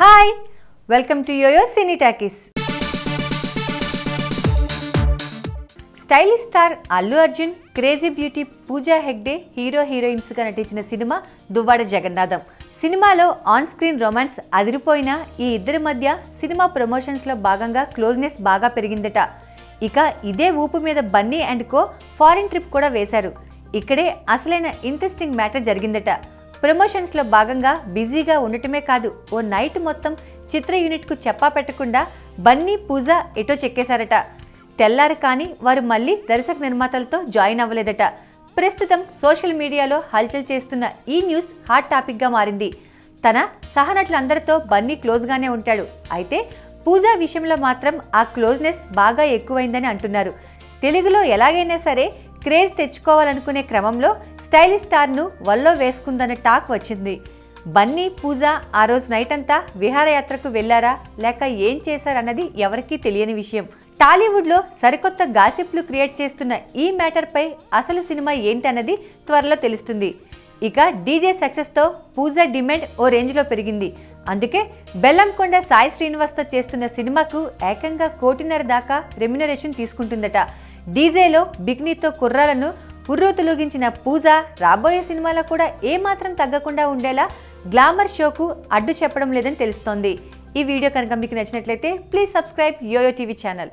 Hi welcome to Yoyo cine talkies. Stylish star Allu Arjun, crazy beauty Pooja Hegde hero హీరోయిన్స్గా నటించిన సినిమా దువ్వాడ జగన్నాథం. సినిమాలో ఆన్ స్క్రీన్ రొమాన్స్ అదిరిపోయిన ఈ ఇద్దరి మధ్య సినిమా ప్రమోషన్స్లో భాగంగా క్లోజ్నెస్ బాగా పెరిగిందట. ఇక ఇదే ఊపు మీద Bunny and co foreign trip కూడా వేశారు. ఇక్కడే అసలైన ఇంట్రెస్టింగ్ మ్యాటర్ జరిగిందట. ప్రమోషన్స్లో భాగంగా బిజీగా ఉండటమే కాదు, ఓ నైట్ మొత్తం చిత్ర యూనిట్కు చెప్పా పెట్టకుండా బన్నీ, పూజ ఎటో చెక్కేశారట. తెల్లారు కానీ వారు మళ్ళీ దర్శక నిర్మాతలతో జాయిన్ అవ్వలేదట. ప్రస్తుతం సోషల్ మీడియాలో హల్చల్ చేస్తున్న ఈ న్యూస్ హాట్ టాపిక్గా మారింది. తన సహనటులందరితో బన్నీ క్లోజ్గానే ఉంటాడు. అయితే పూజ విషయంలో మాత్రం ఆ క్లోజ్నెస్ బాగా ఎక్కువైందని అంటున్నారు. తెలుగులో ఎలాగైనా సరే క్రేజ్ తెచ్చుకోవాలనుకునే క్రమంలో స్టైలిష్ స్టార్ను వల్లో వేసుకుందన్న టాక్ వచ్చింది. బన్నీ, పూజ ఆ రోజు నైట్ అంతా విహారయాత్రకు వెళ్లారా లేక ఏం చేశారన్నది ఎవరికీ తెలియని విషయం. టాలీవుడ్లో సరికొత్త గాసిప్లు క్రియేట్ చేస్తున్న ఈ మ్యాటర్పై అసలు సినిమా ఏంటన్నది త్వరలో తెలుస్తుంది. ఇక డీజే సక్సెస్తో పూజ డిమాండ్ ఓ రేంజ్లో పెరిగింది. అందుకే బెల్లంకొండ సాయి శ్రీనివాస్తో చేస్తున్న సినిమాకు ఏకంగా 1.5 కోటి దాకా రెమ్యునరేషన్ తీసుకుంటుందట. డీజేలో బిగ్నీతో కుర్రాలను ఉర్రూతులూగించిన పూజ రాబోయే సినిమాలో కూడా ఏమాత్రం తగ్గకుండా ఉండేలా గ్లామర్ షోకు అడ్డు చెప్పడం లేదని తెలుస్తోంది. ఈ వీడియో కనుక మీకు నచ్చినట్లయితే please subscribe YoYo TV channel.